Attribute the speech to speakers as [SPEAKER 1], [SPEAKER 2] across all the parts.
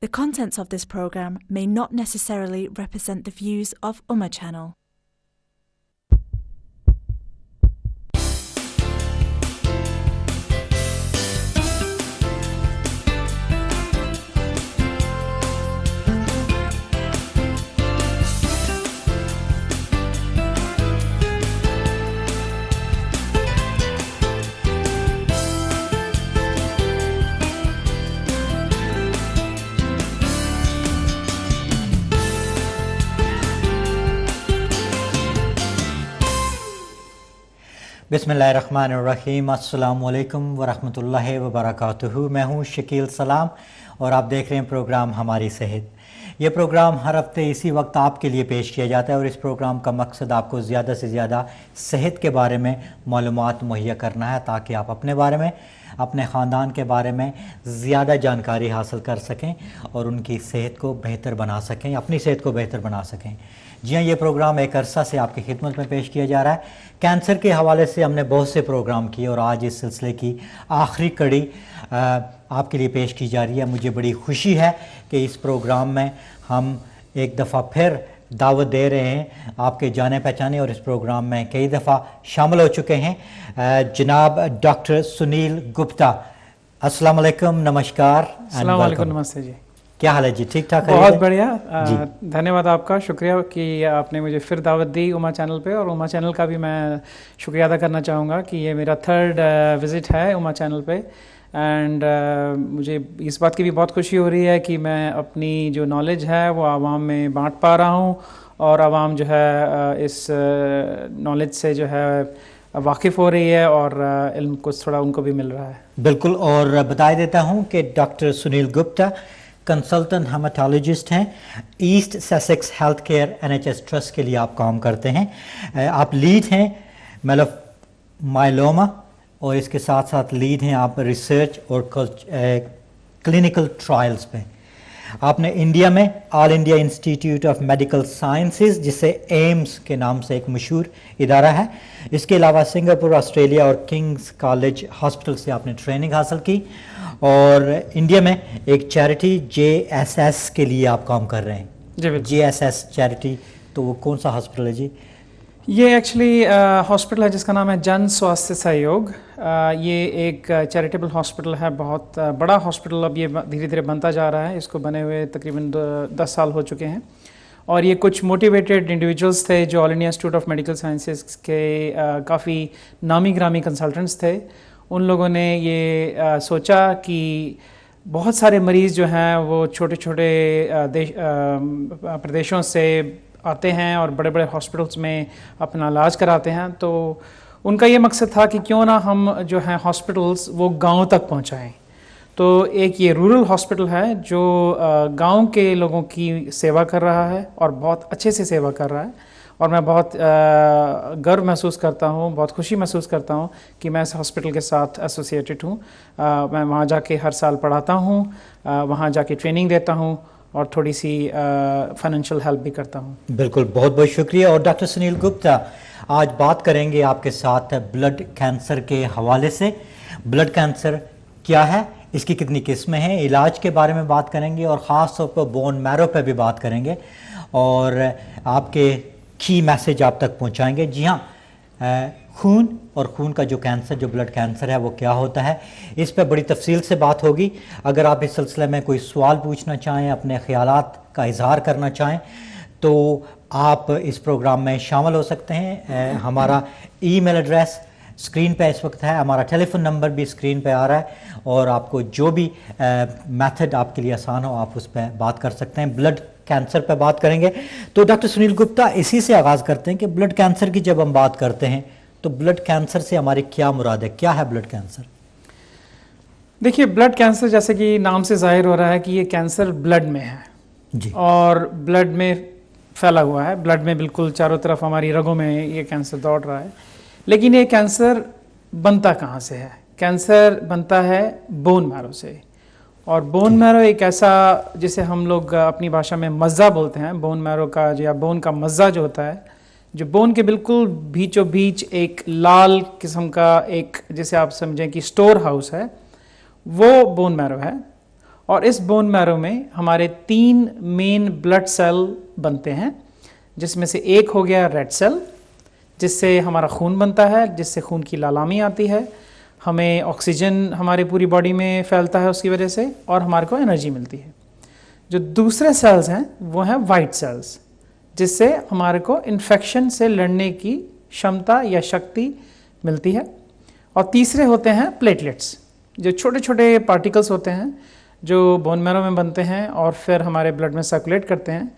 [SPEAKER 1] The contents of this program may not necessarily represent the views of Ummah Channel.
[SPEAKER 2] बिस्मिल्लाहिर्रहमानिर्रहीम अस्सलामुअलैकुम वरहमतुल्लाहि वबरकातुहू। मैं हूँ शकील सलाम और आप देख रहे हैं प्रोग्राम हमारी सेहत। ये प्रोग्राम हर हफ्ते इसी वक्त आपके लिए पेश किया जाता है और इस प्रोग्राम का मकसद आपको ज़्यादा से ज़्यादा सेहत के बारे में मालूमात मुहैया करना है ताकि आप अपने बारे में, अपने ख़ानदान के बारे में ज़्यादा जानकारी हासिल कर सकें और उनकी सेहत को बेहतर बना सकें, अपनी सेहत को बेहतर बना सकें। जी हाँ, ये प्रोग्राम एक अरसा से आपकी खिदमत में पेश किया जा रहा है। कैंसर के हवाले से हमने बहुत से प्रोग्राम किए और आज इस सिलसिले की आखिरी कड़ी आपके लिए पेश की जा रही है। मुझे बड़ी खुशी है कि इस प्रोग्राम में हम एक दफ़ा फिर दावत दे रहे हैं आपके जाने पहचाने और इस प्रोग्राम में कई दफ़ा शामिल हो चुके हैं जनाब डॉक्टर सुनील गुप्ता। अस्सलाम वालेकुम, नमस्कार।
[SPEAKER 3] अस्सलाम वालेकुम, नमस्ते जी।
[SPEAKER 2] क्या हाल है जी? ठीक ठाक?
[SPEAKER 3] बहुत बढ़िया, धन्यवाद आपका, शुक्रिया कि आपने मुझे फिर दावत दी उमा चैनल पे। और उमा चैनल का भी मैं शुक्रिया अदा करना चाहूँगा कि ये मेरा थर्ड विज़िट है उमा चैनल पे। एंड मुझे इस बात की भी बहुत खुशी हो रही है कि मैं अपनी जो नॉलेज है वो आवाम में बांट पा रहा हूँ और आवाम जो है इस नॉलेज से जो है वाकिफ़ हो रही है और इल्म कुछ थोड़ा उनको भी मिल रहा है।
[SPEAKER 2] बिल्कुल, और बता देता हूँ कि doctor Sunil Gupta consultant haematologist हैं। East Sussex health care NHS trust के लिए आप काम करते हैं। आप लीड हैं माइलोमा और इसके साथ साथ लीड हैं आप रिसर्च और क्लिनिकल ट्रायल्स पे। आपने इंडिया में all India institute of medical sciences, जिसे एम्स के नाम से एक मशहूर इदारा है, इसके अलावा सिंगापुर, ऑस्ट्रेलिया और किंग्स कॉलेज हॉस्पिटल से आपने ट्रेनिंग हासिल की और इंडिया में एक चैरिटी JSS के लिए आप काम कर रहे हैं।
[SPEAKER 3] जी बिल्कुल।
[SPEAKER 2] JSS चैरिटी, तो वो कौन सा हॉस्पिटल है जी?
[SPEAKER 3] ये एक्चुअली हॉस्पिटल है जिसका नाम है जन स्वास्थ्य सहयोग। ये एक चैरिटेबल हॉस्पिटल है, बहुत बड़ा हॉस्पिटल अब ये धीरे धीरे बनता जा रहा है। इसको बने हुए तकरीबन 10 साल हो चुके हैं और ये कुछ मोटिवेटेड इंडिविजुअल्स थे जो all India institute of medical sciences के काफ़ी नामी ग्रामी कंसल्टेंट्स थे। उन लोगों ने ये सोचा कि बहुत सारे मरीज़ जो हैं वो छोटे छोटे प्रदेशों से आते हैं और बड़े बड़े हॉस्पिटल्स में अपना इलाज कराते हैं। तो उनका ये मकसद था कि क्यों ना हम जो हैं हॉस्पिटल्स वो गांव तक पहुंचाएं। तो एक ये रूरल हॉस्पिटल है जो गांव के लोगों की सेवा कर रहा है और बहुत अच्छे से सेवा कर रहा है और मैं बहुत गर्व महसूस करता हूँ, बहुत खुशी महसूस करता हूँ कि मैं इस हॉस्पिटल के साथ एसोसिएटेड हूँ। मैं वहाँ जाके हर साल पढ़ाता हूँ, वहाँ जाके ट्रेनिंग देता हूँ और थोड़ी सी फाइनेंशियल हेल्प भी करता हूँ।
[SPEAKER 2] बिल्कुल, बहुत बहुत शुक्रिया। और डॉक्टर सुनील गुप्ता, आज बात करेंगे आपके साथ ब्लड कैंसर के हवाले से। ब्लड कैंसर क्या है, इसकी कितनी किस्में हैं, इलाज के बारे में बात करेंगे और ख़ास तौर पर बोन मैरो पे भी बात करेंगे और आपके की मैसेज आप तक पहुंचाएंगे। जी हाँ, खून और खून का जो कैंसर, जो ब्लड कैंसर है, वो क्या होता है, इस पर बड़ी तफसील से बात होगी। अगर आप इस सिलसिले में कोई सवाल पूछना चाहें, अपने ख्यालात का इजहार करना चाहें, तो आप इस प्रोग्राम में शामिल हो सकते हैं। हमारा ईमेल एड्रेस स्क्रीन पे इस वक्त है, हमारा टेलीफोन नंबर भी स्क्रीन पे आ रहा है और आपको जो भी मेथड आपके लिए आसान हो आप उस पर बात कर सकते हैं। ब्लड कैंसर पर बात करेंगे। तो डॉक्टर सुनील गुप्ता, इसी से आगाज़ करते हैं कि ब्लड कैंसर की जब हम बात करते हैं तो ब्लड कैंसर से हमारी क्या मुराद है, क्या है ब्लड कैंसर?
[SPEAKER 3] देखिए, ब्लड कैंसर जैसे कि नाम से जाहिर हो रहा है कि ये कैंसर ब्लड में है
[SPEAKER 2] जी, और
[SPEAKER 3] ब्लड में फैला हुआ है। ब्लड में बिल्कुल चारों तरफ हमारी रगों में ये कैंसर दौड़ रहा है। लेकिन ये कैंसर बनता कहाँ से है? कैंसर बनता है बोन मैरो से। और बोन मैरो एक ऐसा, जिसे हम लोग अपनी भाषा में मज़्ज़ा बोलते हैं, बोन मैरो का या बोन का मज़्ज़ा जो होता है, जो बोन के बिल्कुल बीचों बीच एक लाल किस्म का एक, जैसे आप समझें कि स्टोर हाउस है, वो बोन मैरो है। और इस बोन मैरो में हमारे 3 मेन ब्लड सेल बनते हैं, जिसमें से एक हो गया रेड सेल, जिससे हमारा खून बनता है, जिससे खून की लालामी आती है, हमें ऑक्सीजन हमारी पूरी बॉडी में फैलता है उसकी वजह से, और हमारे को एनर्जी मिलती है। जो दूसरे सेल्स हैं वो हैं वाइट सेल्स, जिससे हमारे को इन्फेक्शन से लड़ने की क्षमता या शक्ति मिलती है। और तीसरे होते हैं प्लेटलेट्स, जो छोटे छोटे पार्टिकल्स होते हैं जो बोन मैरो में बनते हैं और फिर हमारे ब्लड में सर्कुलेट करते हैं।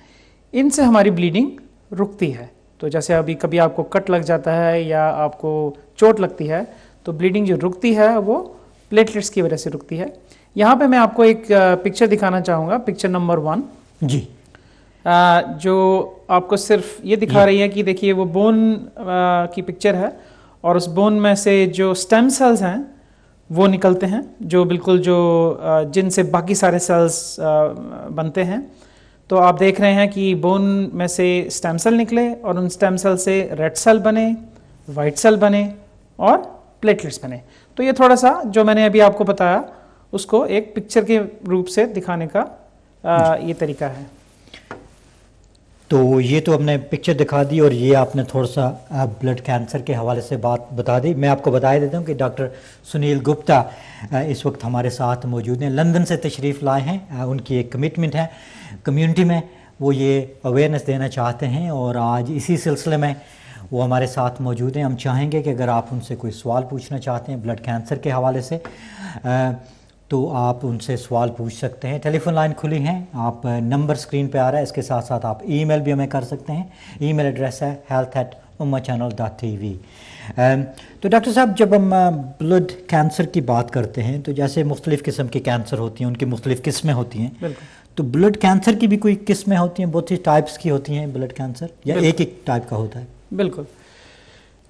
[SPEAKER 3] इनसे हमारी ब्लीडिंग रुकती है। तो जैसे अभी कभी आपको कट लग जाता है या आपको चोट लगती है, तो ब्लीडिंग जो रुकती है वो प्लेटलेट्स की वजह से रुकती है। यहाँ पे मैं आपको एक पिक्चर दिखाना चाहूँगा, पिक्चर नंबर 1
[SPEAKER 2] जी,
[SPEAKER 3] जो आपको सिर्फ ये दिखा रही है कि देखिए वो बोन की पिक्चर है, और उस बोन में से जो स्टेम सेल्स हैं वो निकलते हैं, जो बिल्कुल जो जिनसे बाकी सारे सेल्स बनते हैं। तो आप देख रहे हैं कि बोन में से स्टेम सेल निकले और उन स्टेम सेल से रेड सेल बने, वाइट सेल बने और प्लेटलेट्स बने। तो ये थोड़ा सा जो मैंने अभी आपको बताया उसको एक पिक्चर के रूप से दिखाने का ये तरीका है।
[SPEAKER 2] तो ये तो हमने पिक्चर दिखा दी और ये आपने थोड़ा सा ब्लड कैंसर के हवाले से बात बता दी। मैं आपको बता देता हूँ कि डॉक्टर सुनील गुप्ता इस वक्त हमारे साथ मौजूद हैं, लंदन से तशरीफ़ लाए हैं। उनकी एक कमिटमेंट है कम्युनिटी में, वो ये अवेयरनेस देना चाहते हैं और आज इसी सिलसिले में वो हमारे साथ मौजूद हैं। हम चाहेंगे कि अगर आप उनसे कोई सवाल पूछना चाहते हैं ब्लड कैंसर के हवाले से तो आप उनसे सवाल पूछ सकते हैं। टेलीफोन लाइन खुली हैं, आप नंबर स्क्रीन पे आ रहा है, इसके साथ साथ आप ईमेल भी हमें कर सकते हैं। ईमेल एड्रेस है health@ummachannel.tv। तो डॉक्टर साहब, जब हम ब्लड कैंसर की बात करते हैं तो जैसे मुख्तलिफ़ किस्म के कैंसर होती हैं, उनकी मुख्तलिफ़ किस्में होती हैं, तो ब्लड कैंसर की भी कोई किस्में होती हैं, बहुत सी टाइप्स की होती हैं ब्लड कैंसर, या एक एक टाइप का होता है?
[SPEAKER 3] बिल्कुल।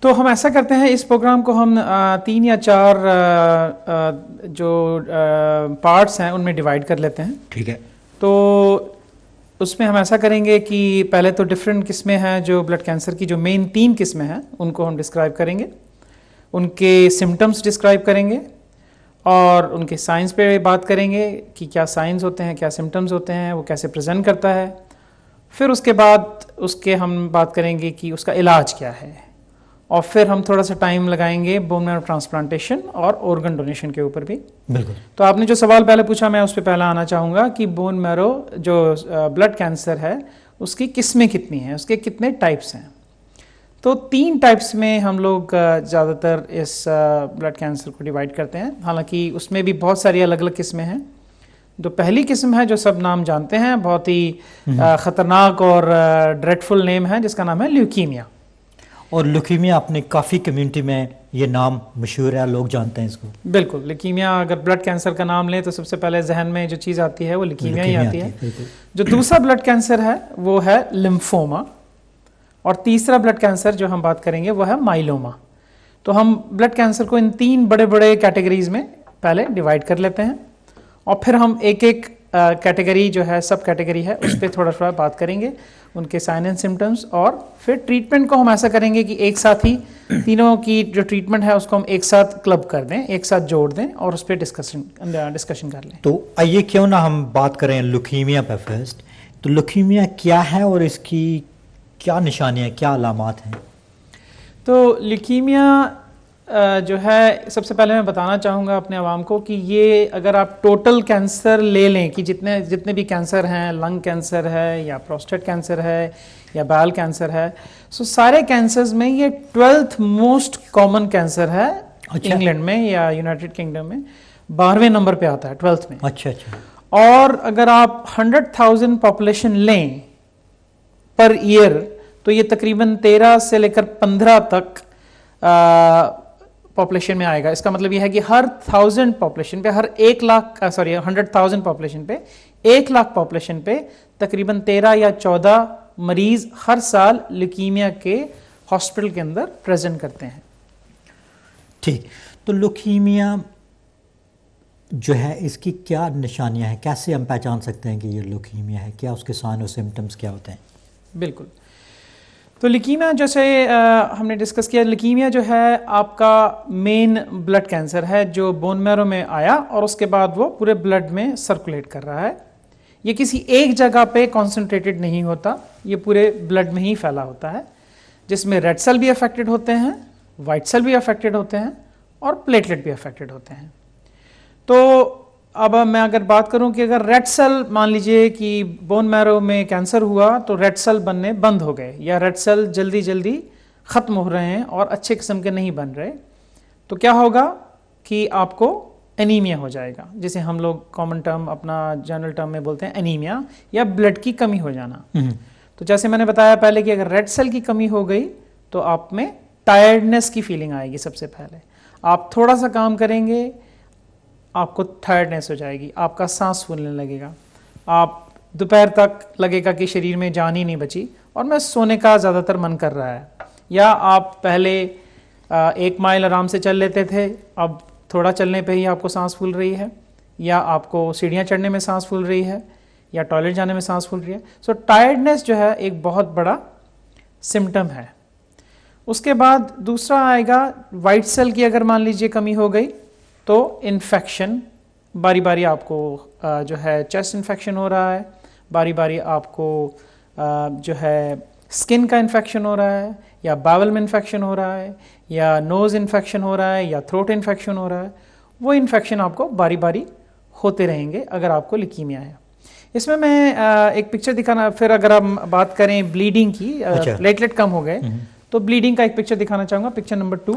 [SPEAKER 3] तो हम ऐसा करते हैं, इस प्रोग्राम को हम 3 या 4 जो पार्ट्स हैं उनमें डिवाइड कर लेते हैं।
[SPEAKER 2] ठीक है।
[SPEAKER 3] तो उसमें हम ऐसा करेंगे कि पहले तो डिफरेंट किस्में हैं जो ब्लड कैंसर की, जो मेन 3 किस्में हैं उनको हम डिस्क्राइब करेंगे, उनके सिम्टम्स डिस्क्राइब करेंगे और उनके साइंस पे बात करेंगे कि क्या साइंस होते हैं, क्या सिम्टम्स होते हैं, वो कैसे प्रेजेंट करता है। फिर उसके बाद उसके हम बात करेंगे कि उसका इलाज क्या है, और फिर हम थोड़ा सा टाइम लगाएंगे बोन मैरो ट्रांसप्लांटेशन और ऑर्गन डोनेशन के ऊपर भी।
[SPEAKER 2] बिल्कुल।
[SPEAKER 3] तो आपने जो सवाल पहले पूछा, मैं उस पर पहले आना चाहूँगा कि बोन मैरो जो ब्लड कैंसर है उसकी किस्में कितनी हैं, उसके कितने टाइप्स हैं। तो 3 टाइप्स में हम लोग ज़्यादातर इस ब्लड कैंसर को डिवाइड करते हैं, हालांकि उसमें भी बहुत सारी अलग अलग किस्में हैं। जो पहली किस्म है जो सब नाम जानते हैं, बहुत ही ख़तरनाक और ड्रेडफुल नेम है, जिसका नाम है ल्यूकीमिया।
[SPEAKER 2] और ल्यूकीमिया अपनी काफ़ी कम्युनिटी में ये नाम मशहूर है, लोग जानते हैं इसको।
[SPEAKER 3] बिल्कुल। ल्यूकीमिया, अगर ब्लड कैंसर का नाम लें तो सबसे पहले जहन में जो चीज़ आती है वो ल्यूकीमिया ही आती है। जो दूसरा ब्लड कैंसर है वो है लिम्फोमा, और तीसरा ब्लड कैंसर जो हम बात करेंगे वो है माइलोमा। तो हम ब्लड कैंसर को इन 3 बड़े बड़े कैटेगरीज में पहले डिवाइड कर लेते हैं, और फिर हम एक एक कैटेगरी जो है, सब कैटेगरी है, उस पर थोड़ा थोड़ा बात करेंगे, उनके साइन एंड सिम्टम्स, और फिर ट्रीटमेंट को हम ऐसा करेंगे कि एक साथ ही तीनों की जो ट्रीटमेंट है उसको हम एक साथ क्लब कर दें, एक साथ जोड़ दें और उस पर डिस्कशन कर लें।
[SPEAKER 2] तो आइए क्यों ना हम बात करें ल्यूकीमिया पे फर्स्ट। तो ल्यूकीमिया क्या है और इसकी क्या निशानियाँ, क्या अलामात हैं?
[SPEAKER 3] तो ल्यूकीमिया जो है, सबसे पहले मैं बताना चाहूँगा अपने आवाम को कि ये अगर आप टोटल कैंसर ले लें कि जितने भी कैंसर हैं, लंग कैंसर है या प्रोस्टेट कैंसर है या बाल कैंसर है, सो सारे कैंसर्स में ये 12th मोस्ट कॉमन कैंसर है।
[SPEAKER 2] अच्छा।
[SPEAKER 3] इंग्लैंड में या यूनाइटेड किंगडम में 12वें नंबर पे आता है, 12th में।
[SPEAKER 2] अच्छा अच्छा।
[SPEAKER 3] और अगर आप 100,000 पॉपुलेशन लें पर ईयर, तो ये तकरीबन 13 से लेकर 15 तक पॉपुलेशन में आएगा। इसका मतलब ये है कि हर 1000 पॉपुलेशन पे, हर 100,000 पॉपुलेशन पे, 1 लाख पॉपुलेशन पे तकरीबन 13 या 14 मरीज हर साल ल्यूकीमिया के हॉस्पिटल के अंदर प्रेजेंट करते हैं।
[SPEAKER 2] ठीक। तो ल्यूकीमिया जो है, इसकी क्या निशानियां हैं, कैसे हम पहचान सकते हैं कि ये ल्यूकीमिया है, क्या उसके साइन और सिम्टम्स क्या होते हैं?
[SPEAKER 3] बिल्कुल। तो लिकीमिया जैसे हमने डिस्कस किया, लिकीमिया जो है आपका मेन ब्लड कैंसर है जो बोन मैरो में आया और उसके बाद वो पूरे ब्लड में सर्कुलेट कर रहा है। ये किसी एक जगह पे कॉन्सेंट्रेटेड नहीं होता, ये पूरे ब्लड में ही फैला होता है, जिसमें रेड सेल भी अफेक्टेड होते हैं, वाइट सेल भी अफेक्टेड होते हैं और प्लेटलेट भी अफेक्टेड होते हैं। तो अब मैं अगर बात करूं कि अगर रेड सेल, मान लीजिए कि बोन मैरो में कैंसर हुआ तो रेड सेल बनने बंद हो गए या रेड सेल जल्दी जल्दी ख़त्म हो रहे हैं और अच्छे किस्म के नहीं बन रहे, तो क्या होगा कि आपको एनीमिया हो जाएगा, जिसे हम लोग कॉमन टर्म, अपना जनरल टर्म में बोलते हैं एनीमिया या ब्लड की कमी हो जाना। तो जैसे मैंने बताया पहले कि अगर रेड सेल की कमी हो गई तो आप में टायर्डनेस की फीलिंग आएगी। सबसे पहले आप थोड़ा सा काम करेंगे, आपको टायर्डनेस हो जाएगी, आपका सांस फूलने लगेगा, आप दोपहर तक लगेगा कि शरीर में जान ही नहीं बची और मैं सोने का ज़्यादातर मन कर रहा है। या आप पहले 1 माइल आराम से चल लेते थे, अब थोड़ा चलने पे ही आपको सांस फूल रही है, या आपको सीढ़ियाँ चढ़ने में सांस फूल रही है, या टॉयलेट जाने में सांस फूल रही है। सो टायर्डनेस जो है एक बहुत बड़ा सिम्टम है। उसके बाद दूसरा आएगा वाइट सेल की अगर मान लीजिए कमी हो गई तो इन्फेक्शन, बारी बारी आपको जो है चेस्ट इन्फेक्शन हो रहा है, बारी बारी आपको जो है स्किन का इन्फेक्शन हो रहा है, या बावल में इन्फेक्शन हो रहा है, या नोज़ इन्फेक्शन हो रहा है, या थ्रोट इन्फेक्शन हो रहा है। वो इन्फेक्शन आपको बारी बारी होते रहेंगे अगर आपको लिकीमिया है। इसमें मैं एक पिक्चर दिखाना, फिर अगर हम बात करें ब्लीडिंग की, प्लेटलेट कम हो गए तो ब्लीडिंग का एक पिक्चर दिखाना चाहूँगा, पिक्चर नंबर 2।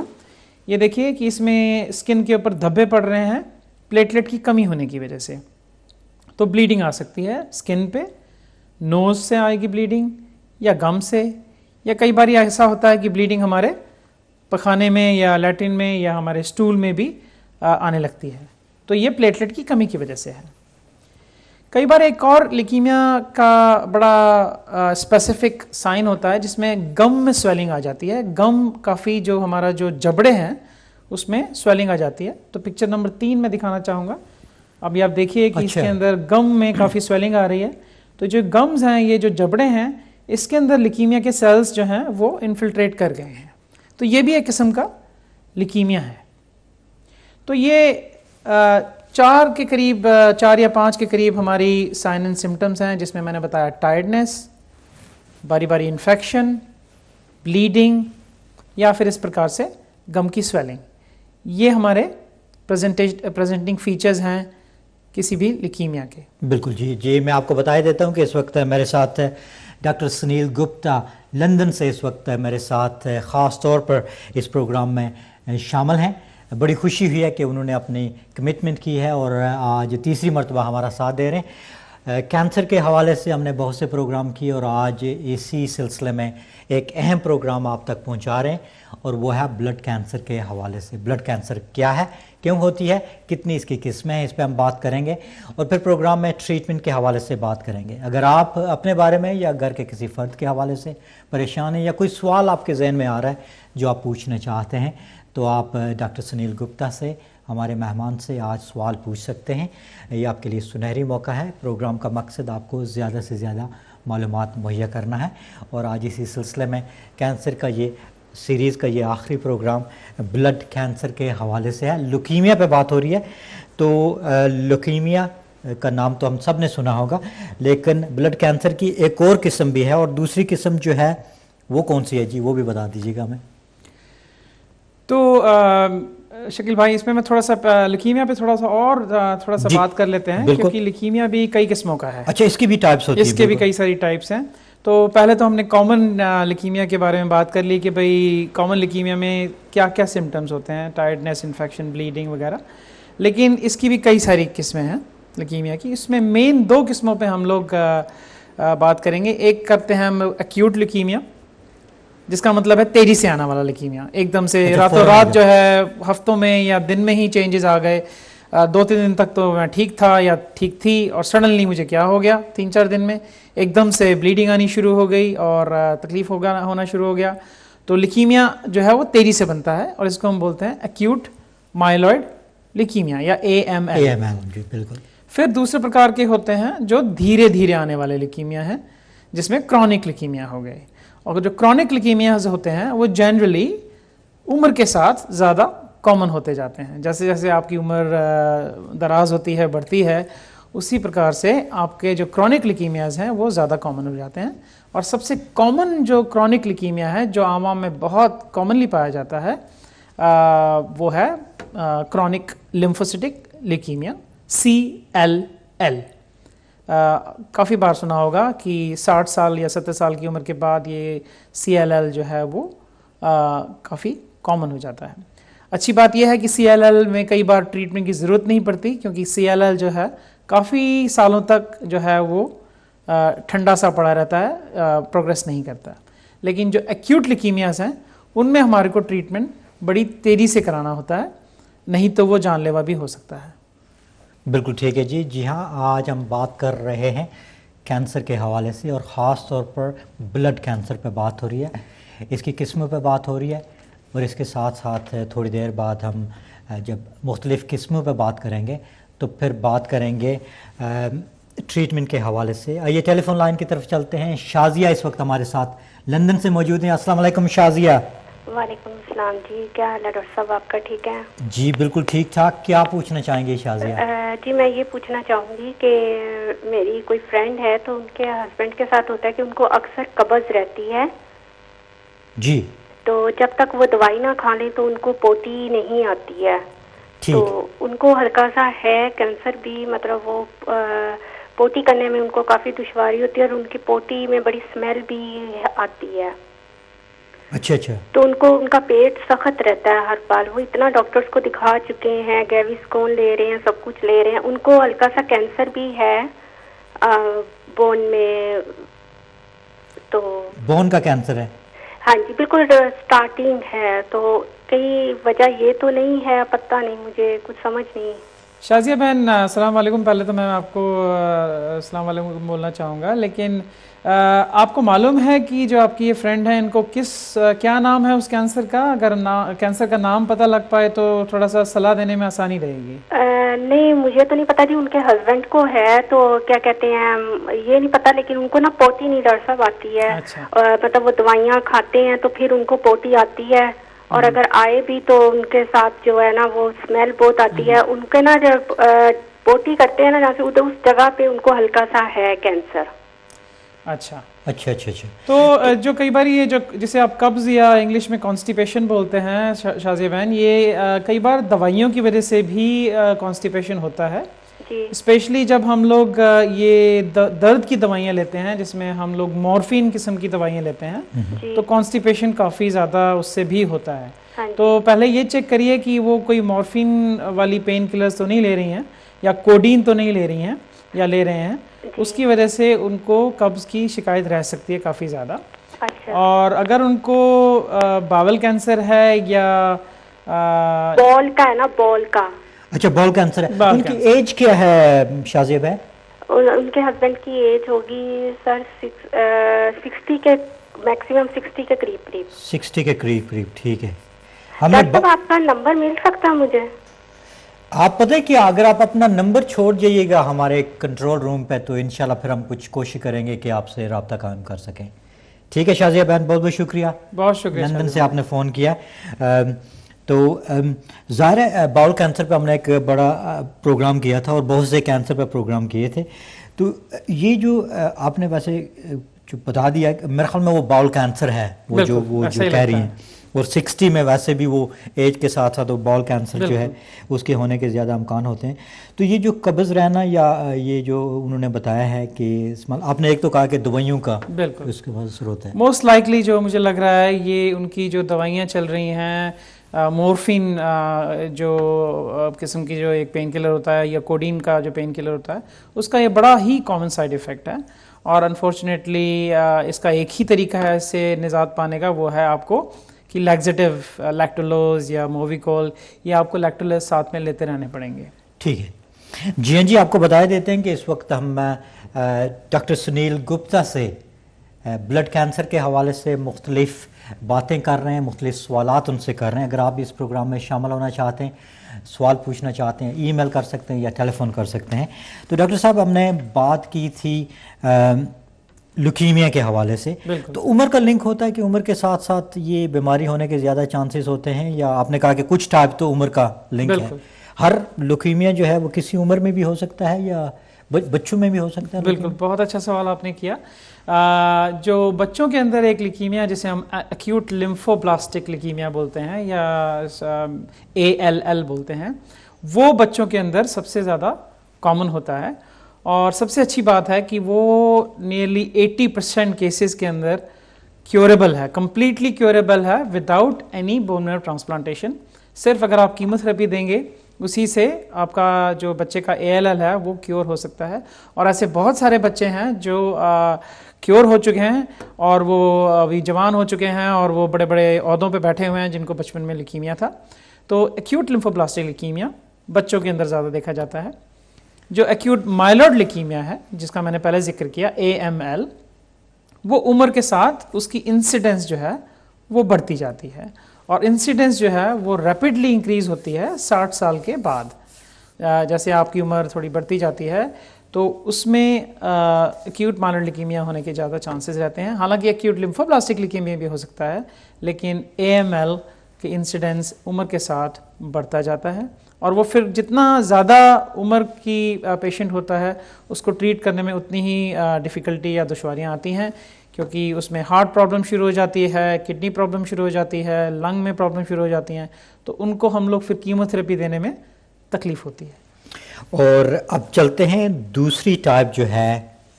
[SPEAKER 3] ये देखिए कि इसमें स्किन के ऊपर धब्बे पड़ रहे हैं प्लेटलेट की कमी होने की वजह से, तो ब्लीडिंग आ सकती है स्किन पे, नोज से आएगी ब्लीडिंग, या गम से, या कई बार ऐसा होता है कि ब्लीडिंग हमारे पखाने में या लैट्रिन में या हमारे स्टूल में भी आने लगती है। तो ये प्लेटलेट की कमी की वजह से है। कई बार एक और लिकीमिया का बड़ा स्पेसिफिक साइन होता है जिसमें गम में स्वेलिंग आ जाती है। गम काफ़ी, जो हमारा जो जबड़े हैं उसमें स्वेलिंग आ जाती है। तो पिक्चर नंबर 3 में दिखाना चाहूँगा। अभी आप देखिए कि इसके अंदर गम में काफ़ी स्वेलिंग आ रही है। तो जो गम्स हैं, ये जो जबड़े हैं, इसके अंदर लिकीमिया के सेल्स जो हैं वो इन्फिल्ट्रेट कर गए हैं। तो ये भी एक किस्म का लिकीमिया है। तो ये 4 के करीब, 4 या 5 के करीब हमारी साइन एंड सिम्टम्स हैं, जिसमें मैंने बताया टायर्डनेस, बारी बारी इन्फेक्शन, ब्लीडिंग, या फिर इस प्रकार से गम की स्वेलिंग। ये हमारे प्रेजेंटिंग फीचर्स हैं किसी भी लिकीमिया के।
[SPEAKER 2] बिल्कुल जी, मैं आपको बता देता हूँ कि इस वक्त मेरे साथ डॉक्टर सुनील गुप्ता लंदन से इस वक्त मेरे साथ ख़ास तौर पर इस प्रोग्राम में शामिल हैं। बड़ी खुशी हुई है कि उन्होंने अपनी कमिटमेंट की है और आज तीसरी मरतबा हमारा साथ दे रहे हैं। कैंसर के हवाले से हमने बहुत से प्रोग्राम किए और आज इसी सिलसिले में एक अहम प्रोग्राम आप तक पहुंचा रहे हैं, और वो है ब्लड कैंसर के हवाले से। ब्लड कैंसर क्या है, क्यों होती है, कितनी इसकी किस्में हैं, इस पर हम बात करेंगे, और फिर प्रोग्राम में ट्रीटमेंट के हवाले से बात करेंगे। अगर आप अपने बारे में या घर के किसी फ़र्द के हवाले से परेशान हैं या कोई सवाल आपके जहन में आ रहा है जो आप पूछना चाहते हैं, तो आप डॉक्टर सुनील गुप्ता से, हमारे मेहमान से आज सवाल पूछ सकते हैं। ये आपके लिए सुनहरी मौका है। प्रोग्राम का मकसद आपको ज़्यादा से ज़्यादा मालूमात मुहैया करना है, और आज इसी सिलसिले में कैंसर का ये सीरीज़ का ये आखिरी प्रोग्राम ब्लड कैंसर के हवाले से है। लुकीमिया पे बात हो रही है। तो लुकीमिया का नाम तो हम सब ने सुना होगा, लेकिन ब्लड कैंसर की एक और किस्म भी है, और दूसरी किस्म जो है वो कौन सी है जी, वो भी बता दीजिएगा हमें।
[SPEAKER 3] तो शकील भाई, इसमें मैं थोड़ा सा लिकीमिया पे थोड़ा सा बात कर लेते हैं, क्योंकि लिकीमिया भी कई किस्मों का है।
[SPEAKER 2] अच्छा, इसकी भी टाइप्स होती है?
[SPEAKER 3] इसके भी कई सारी टाइप्स हैं। तो पहले तो हमने कॉमन लिकीमिया के बारे में बात कर ली कि भाई कॉमन लिकीमिया में क्या क्या सिम्टम्स होते हैं, टायर्डनेस, इन्फेक्शन, ब्लीडिंग वगैरह। लेकिन इसकी भी कई सारी किस्में हैं लिकीमिया की। इसमें मेन 2 किस्मों पे हम लोग बात करेंगे। एक करते हैं हम एक्यूट लिकीमिया, जिसका मतलब है तेजी से आने वाला लिकीमिया, एकदम से रातों रात जो है, हफ्तों में या दिन में ही चेंजेस आ गए। 2-3 दिन तक तो मैं ठीक था या ठीक थी, और सडनली मुझे क्या हो गया, 3-4 दिन में एकदम से ब्लीडिंग आनी शुरू हो गई और तकलीफ होना शुरू हो गया। तो लिकीमिया जो है वो तेजी से बनता है, और इसको हम बोलते हैं एक्यूट माइलॉइड लिकीमिया या AML।
[SPEAKER 2] बिल्कुल।
[SPEAKER 3] फिर दूसरे प्रकार के होते हैं जो धीरे धीरे आने वाले लिकीमिया हैं, जिसमें क्रॉनिक लिकीमिया हो गए। और जो क्रॉनिक ल्यूकीमियाज होते हैं वो जनरली उम्र के साथ ज़्यादा कॉमन होते जाते हैं। जैसे जैसे आपकी उम्र दराज होती है, बढ़ती है, उसी प्रकार से आपके जो क्रॉनिक ल्यूकीमियाज हैं वो ज़्यादा कॉमन हो जाते हैं। और सबसे कॉमन जो क्रॉनिक ल्यूकीमिया है जो आवाम में बहुत कॉमनली पाया जाता है वो है क्रॉनिक लिम्फोसिटिक ल्यूकीमिया, CLL। काफ़ी बार सुना होगा कि 60 साल या 70 साल की उम्र के बाद ये CLL जो है वो काफ़ी कॉमन हो जाता है। अच्छी बात यह है कि CLL में कई बार ट्रीटमेंट की ज़रूरत नहीं पड़ती, क्योंकि CLL जो है काफ़ी सालों तक जो है वो ठंडा सा पड़ा रहता है, प्रोग्रेस नहीं करता। लेकिन जो एक्यूट ल्यूकीमियाज हैं उनमें हमारे को ट्रीटमेंट बड़ी तेज़ी से कराना होता है, नहीं तो वो जानलेवा भी हो सकता है।
[SPEAKER 2] बिल्कुल ठीक है जी। जी हाँ, आज हम बात कर रहे हैं कैंसर के हवाले से, और ख़ास तौर पर ब्लड कैंसर पे बात हो रही है, इसकी किस्मों पे बात हो रही है, और इसके साथ साथ थोड़ी देर बाद हम जब मुख्तलिफ़ किस्मों पे बात करेंगे तो फिर बात करेंगे ट्रीटमेंट के हवाले से। आइए टेलीफोन लाइन की तरफ चलते हैं। शाजिया इस वक्त हमारे साथ लंदन से मौजूद हैं। अस्सलाम वालेकुम शाजिया।
[SPEAKER 4] वालेकुम सलाम जी, क्या हाल है डॉक्टर साहब, आपका ठीक है?
[SPEAKER 2] जी बिल्कुल ठीक ठाक। क्या पूछना चाहेंगे शाजिया?
[SPEAKER 4] जी मैं ये पूछना चाहूँगी कि मेरी कोई फ्रेंड है तो उनके हस्बैंड के साथ होता है कि उनको अक्सर कब्ज़ रहती है
[SPEAKER 2] जी।
[SPEAKER 4] तो जब तक वो दवाई ना खा लें तो उनको पोटी नहीं आती है।
[SPEAKER 2] ठीक।
[SPEAKER 4] तो उनको हल्का सा है कैंसर भी, मतलब वो पोटी करने में उनको काफ़ी दुश्वारी होती है और उनकी पोटी में बड़ी स्मेल भी आती है।
[SPEAKER 2] अच्छा अच्छा।
[SPEAKER 4] तो उनको उनका पेट सख्त रहता है हर पल। वो इतना डॉक्टर्स को दिखा चुके हैं, गैविस्कोन ले रहे हैं, सब कुछ ले रहे हैं, उनको हल्का सा कैंसर भी है बोन में। तो
[SPEAKER 2] बोन का कैंसर है?
[SPEAKER 4] हाँ जी बिल्कुल स्टार्टिंग है। तो कई वजह ये तो नहीं है, पता नहीं, मुझे कुछ समझ नहीं।
[SPEAKER 3] शाजिया बहन अस्सलाम वालेकुम। पहले तो मैं आपको अस्सलाम वालेकुम बोलना चाहूँगा, लेकिन आपको मालूम है कि जो आपकी ये फ्रेंड है इनको क्या नाम है उस कैंसर का? अगर कैंसर का नाम पता लग पाए तो थोड़ा सा सलाह देने में आसानी रहेगी।
[SPEAKER 4] नहीं मुझे तो नहीं पता जी, उनके हस्बैंड को है तो क्या कहते हैं ये नहीं पता, लेकिन उनको ना पोटी नहीं डॉक्टर साहब आती है।
[SPEAKER 3] अच्छा।
[SPEAKER 4] मतलब वो दवाइयाँ खाते हैं तो फिर उनको पोटी आती है, और अगर आए भी तो उनके साथ जो है ना वो स्मेल बहुत आती है। उनके ना जब पोटी करते हैं ना जहाँ से उस जगह पे उनको हल्का सा है कैंसर।
[SPEAKER 3] अच्छा
[SPEAKER 2] अच्छा अच्छा अच्छा।
[SPEAKER 3] तो जो कई बार ये जो जिसे आप कब्ज या इंग्लिश में कॉन्स्टिपेशन बोलते हैं शाजिया बहन, ये कई बार दवाइयों की वजह से भी कॉन्स्टिपेशन होता है। स्पेशली जब हम लोग ये दर्द की दवाइयाँ लेते हैं, जिसमें हम लोग मॉर्फिन किस्म की दवाइयाँ लेते हैं, तो कॉन्स्टिपेशन काफ़ी ज़्यादा उससे भी होता है। तो पहले ये चेक करिए कि वो कोई मॉर्फिन वाली पेन किलर्स तो नहीं ले रही हैं, या कोडीन तो नहीं ले रही हैं या ले रहे हैं, उसकी वजह से उनको कब्ज़ की शिकायत रह सकती है काफ़ी ज़्यादा।
[SPEAKER 4] अच्छा।
[SPEAKER 3] और अगर उनको बावल कैंसर है या
[SPEAKER 4] बॉल का है ना, बॉल का।
[SPEAKER 2] अच्छा बॉल कैंसर है। उनकी एज क्या है शाजिया भाई?
[SPEAKER 4] उनके हस्बैंड की एज होगी सर 60 के मैक्सिमम 60 के करीब
[SPEAKER 2] 60 के करीब। ठीक है।
[SPEAKER 4] डॉक्टर आपका नंबर मिल सकता है मुझे?
[SPEAKER 2] आप पता है कि अगर आप अपना नंबर छोड़ जाइएगा हमारे कंट्रोल रूम पे तो इंशाल्लाह फिर हम कुछ कोशिश करेंगे कि आपसे रब्ता कायम कर सकें। ठीक है शाजिया बहन, बहुत बहुत शुक्रिया।
[SPEAKER 3] बहुत शुक्रिया
[SPEAKER 2] लंदन से आपने फ़ोन किया। तो ज़ाहिर है बाउल कैंसर पे हमने एक बड़ा प्रोग्राम किया था और बहुत से कैंसर पे प्रोग्राम किए थे। तो ये जो आपने वैसे जो बता दिया, मेरे ख्याल में वो बाउल कैंसर है, वो जो कह रही हैं, और 60 में वैसे भी वो एज के साथ साथ वो बाउल कैंसर जो है उसके होने के ज़्यादा इम्कान होते हैं। तो ये जो कब्ज़ रहना या ये जो उन्होंने बताया है कि आपने एक तो कहा कि दवाइयों का उसके बाद ज़रूरत है,
[SPEAKER 3] मोस्ट लाइकली जो मुझे लग रहा है ये उनकी जो दवाइयाँ चल रही हैं, मॉर्फिन जो किस्म की जो एक पेन किलर होता है, या कोडीन का जो पेन किलर होता है, उसका ये बड़ा ही कॉमन साइड इफ़ेक्ट है। और अनफॉर्चुनेटली इसका एक ही तरीका है इससे निजात पाने का, वो है आपको कि लैक्सेटिव लैक्टोलोज या मोविकोल, या आपको लैक्टोलोज साथ में लेते रहने पड़ेंगे।
[SPEAKER 2] ठीक है जी। हाँ जी, आपको बता देते हैं कि इस वक्त हम डॉक्टर सुनील गुप्ता से ब्लड कैंसर के हवाले से मुख्तलिफ बातें कर रहे हैं, मुख्तलिफ सवालात उनसे कर रहे हैं। अगर आप भी इस प्रोग्राम में शामिल होना चाहते हैं, सवाल पूछना चाहते हैं, ईमेल कर सकते हैं या टेलीफोन कर सकते हैं। तो डॉक्टर साहब, हमने बात की थी ल्यूकीमिया के हवाले से।
[SPEAKER 3] बिल्कुल।
[SPEAKER 2] तो उम्र का लिंक होता है कि उम्र के साथ साथ ये बीमारी होने के ज़्यादा चांसेस होते हैं, या आपने कहा कि कुछ टाइप तो उम्र का लिंक है?
[SPEAKER 3] बिल्कुल।
[SPEAKER 2] हर ल्यूकीमिया जो है वो किसी उम्र में भी हो सकता है या बच्चों में भी हो सकता है?
[SPEAKER 3] बिल्कुल, बहुत अच्छा सवाल आपने किया। जो बच्चों के अंदर एक ल्यूकीमिया जिसे हम एक्यूट लिम्फोब्लास्टिक ल्यूकीमिया बोलते हैं या ALL बोलते हैं, वो बच्चों के अंदर सबसे ज़्यादा कॉमन होता है। और सबसे अच्छी बात है कि वो नियरली 80% केसेस के अंदर क्योरेबल है, कम्प्लीटली क्योरेबल है without any bone marrow transplantation. सिर्फ अगर आप कीमोथेरेपी देंगे उसी से आपका जो बच्चे का ALL है वो क्योर हो सकता है। और ऐसे बहुत सारे बच्चे हैं जो क्योर हो चुके हैं और वो अभी जवान हो चुके हैं और वो बड़े बड़े ओहदों पे बैठे हुए हैं जिनको बचपन में ल्यूकीमिया था। तो एक्यूट लिम्फोब्लास्टिक ल्यूकीमिया बच्चों के अंदर ज़्यादा देखा जाता है। जो एक्यूट माइलॉइड ल्यूकीमिया है जिसका मैंने पहले जिक्र किया AML, वो उम्र के साथ उसकी इंसिडेंस जो है वो बढ़ती जाती है और इंसिडेंस जो है वो रैपिडली इंक्रीज होती है 60 साल के बाद। जैसे आपकी उम्र थोड़ी बढ़ती जाती है तो उसमें एक्यूट माइलॉइड ल्यूकीमिया होने के ज़्यादा चांसेस रहते हैं। हालांकि एक्यूट लिम्फोब्लास्टिक ल्यूकीमिया भी हो सकता है, लेकिन AML के इंसिडेंस उम्र के साथ बढ़ता जाता है और वो फिर जितना ज़्यादा उम्र की पेशेंट होता है उसको ट्रीट करने में उतनी ही डिफ़िकल्टी या दुश्वारियाँ आती हैं, क्योंकि उसमें हार्ट प्रॉब्लम शुरू हो जाती है, किडनी प्रॉब्लम शुरू हो जाती है, लंग में प्रॉब्लम शुरू हो जाती हैं, तो उनको हम लोग फिर कीमोथेरेपी देने में तकलीफ़ होती है।
[SPEAKER 2] और अब चलते हैं दूसरी टाइप जो है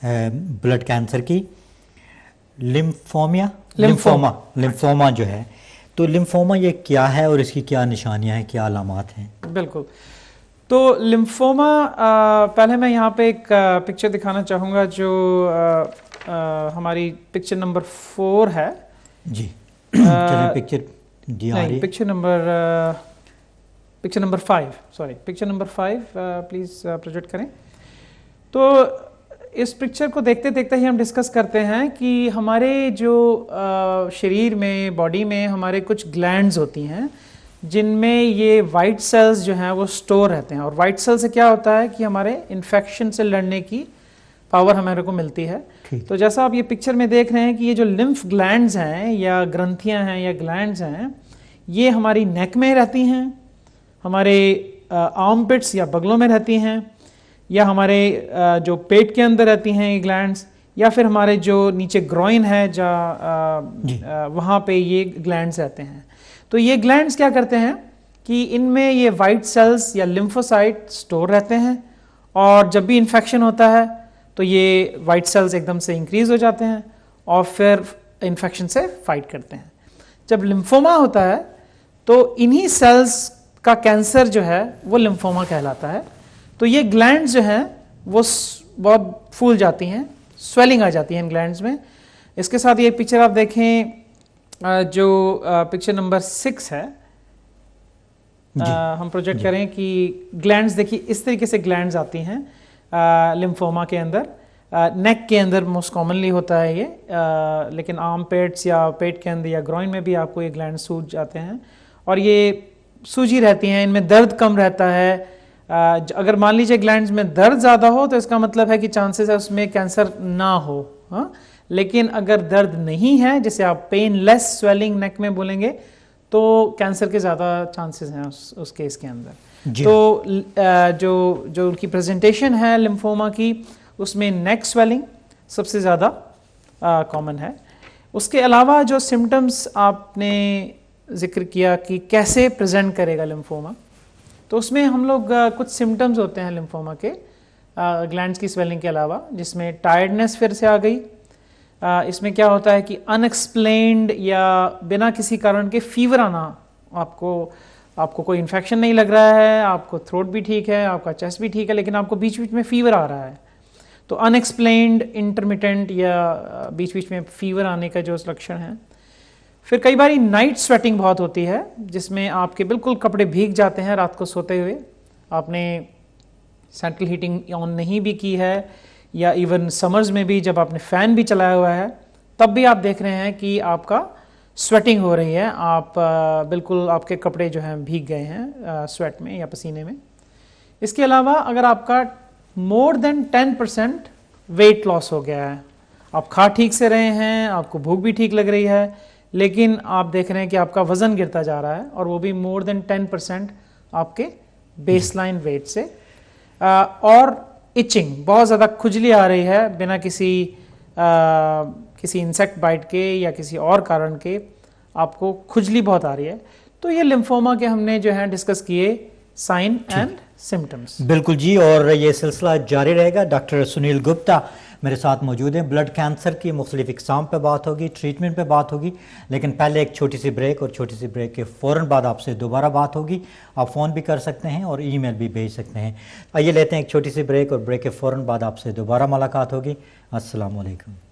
[SPEAKER 2] ब्लड कैंसर की, लिम्फोमा जो है। तो लिम्फोमा ये क्या है और इसकी क्या निशानियां हैं, क्या अलामात हैं?
[SPEAKER 3] बिल्कुल। तो लिम्फोमा, पहले मैं यहाँ पे एक पिक्चर दिखाना चाहूँगा जो हमारी पिक्चर नंबर 4 है
[SPEAKER 2] जी। चलिए पिक्चर जी आ रही है।
[SPEAKER 3] Picture number 5, sorry, picture number 5 please project करें। तो इस पिक्चर को देखते देखते ही हम डिस्कस करते हैं कि हमारे जो शरीर में, बॉडी में हमारे कुछ ग्लैंड्स होती हैं जिनमें ये वाइट सेल्स जो हैं वो स्टोर रहते हैं। और वाइट सेल से क्या होता है कि हमारे इन्फेक्शन से लड़ने की पावर हमारे को मिलती है। तो जैसा आप ये पिक्चर में देख रहे हैं कि ये जो लिम्फ ग्लैंड्स हैं या ग्रंथियां हैं या ग्लैंड्स हैं, ये हमारी नेक में रहती हैं, हमारे आर्मपिट्स या बगलों में रहती हैं, या हमारे जो पेट के अंदर रहती हैं ये ग्लैंड्स, या फिर हमारे जो नीचे ग्रोइन है वहाँ पे ये ग्लैंड्स रहते हैं। तो ये ग्लैंड्स क्या करते हैं कि इनमें ये वाइट सेल्स या लिम्फोसाइट स्टोर रहते हैं और जब भी इन्फेक्शन होता है तो ये वाइट सेल्स एकदम से इंक्रीज हो जाते हैं और फिर इन्फेक्शन से फाइट करते हैं। जब लिम्फोमा होता है तो इन्हीं सेल्स का कैंसर जो है वो लिम्फोमा कहलाता है। तो ये ग्लैंड्स जो हैं वो बहुत फूल जाती हैं, स्वेलिंग आ जाती है इन ग्लैंड्स में। इसके साथ ये पिक्चर आप देखें जो पिक्चर नंबर 6 है, हम प्रोजेक्ट करें कि ग्लैंड्स देखिए इस तरीके से ग्लैंड्स आती हैं लिम्फोमा के अंदर। नेक के अंदर मोस्ट कॉमनली होता है ये, लेकिन आर्म पेट्स या पेट के अंदर या ग्रोइन में भी आपको ये ग्लैंड सूज जाते हैं और ये सूजी रहती हैं, इनमें दर्द कम रहता है। अगर मान लीजिए ग्लैंड्स में दर्द ज़्यादा हो तो इसका मतलब है कि चांसेस है उसमें कैंसर ना हो, हाँ। लेकिन अगर दर्द नहीं है, जैसे आप पेनलेस स्वेलिंग नेक में बोलेंगे, तो कैंसर के ज़्यादा चांसेस हैं उस केस के अंदर। तो जो उनकी प्रेजेंटेशन है लिम्फोमा की, उसमें नेक स्वेलिंग सबसे ज़्यादा कॉमन है। उसके अलावा जो सिम्टम्स आपने जिक्र किया कि कैसे प्रेजेंट करेगा लिम्फोमा, तो उसमें हम लोग कुछ सिम्टम्स होते हैं लिम्फोमा के ग्लैंड्स की स्वेलिंग के अलावा, जिसमें टायर्डनेस फिर से आ गई। इसमें क्या होता है कि अनएक्सप्लेन्ड या बिना किसी कारण के फीवर आना, आपको कोई इन्फेक्शन नहीं लग रहा है, आपको थ्रोट भी ठीक है, आपका चेस्ट भी ठीक है, लेकिन आपको बीच बीच में फीवर आ रहा है। तो अनएक्सप्लेन्ड, इंटरमिटेंट या बीच बीच में फीवर आने का जो लक्षण है। फिर कई बार नाइट स्वेटिंग बहुत होती है, जिसमें आपके बिल्कुल कपड़े भीग जाते हैं रात को सोते हुए, आपने सेंट्रल हीटिंग ऑन नहीं भी की है, या इवन समर्स में भी जब आपने फ़ैन भी चलाया हुआ है तब भी आप देख रहे हैं कि आपका स्वेटिंग हो रही है, आप बिल्कुल आपके कपड़े जो हैं भीग गए हैं स्वेट में या पसीने में। इसके अलावा अगर आपका मोर देन 10% वेट लॉस हो गया है, आप खा ठीक से रहे हैं, आपको भूख भी ठीक लग रही है, लेकिन आप देख रहे हैं कि आपका वज़न गिरता जा रहा है और वो भी मोर देन 10% आपके बेसलाइन वेट से, और इचिंग, बहुत ज़्यादा खुजली आ रही है बिना किसी इंसेक्ट बाइट के या किसी और कारण के, आपको खुजली बहुत आ रही है। तो ये लिम्फोमा के हमने जो है डिस्कस किए साइन एंड सिम्टम्स।
[SPEAKER 2] बिल्कुल जी, और ये सिलसिला जारी रहेगा। डॉक्टर सुनील गुप्ता मेरे साथ मौजूद हैं। ब्लड कैंसर की मुख्तलिफ इकसाम पे बात होगी, ट्रीटमेंट पे बात होगी, लेकिन पहले एक छोटी सी ब्रेक, और छोटी सी ब्रेक के फ़ौरन बाद आपसे दोबारा बात होगी। आप फ़ोन भी कर सकते हैं और ईमेल भी भेज सकते हैं। आइए लेते हैं एक छोटी सी ब्रेक, और ब्रेक के फ़ौरन बाद आपसे दोबारा मुलाकात होगी। अस्सलाम वालेकुम।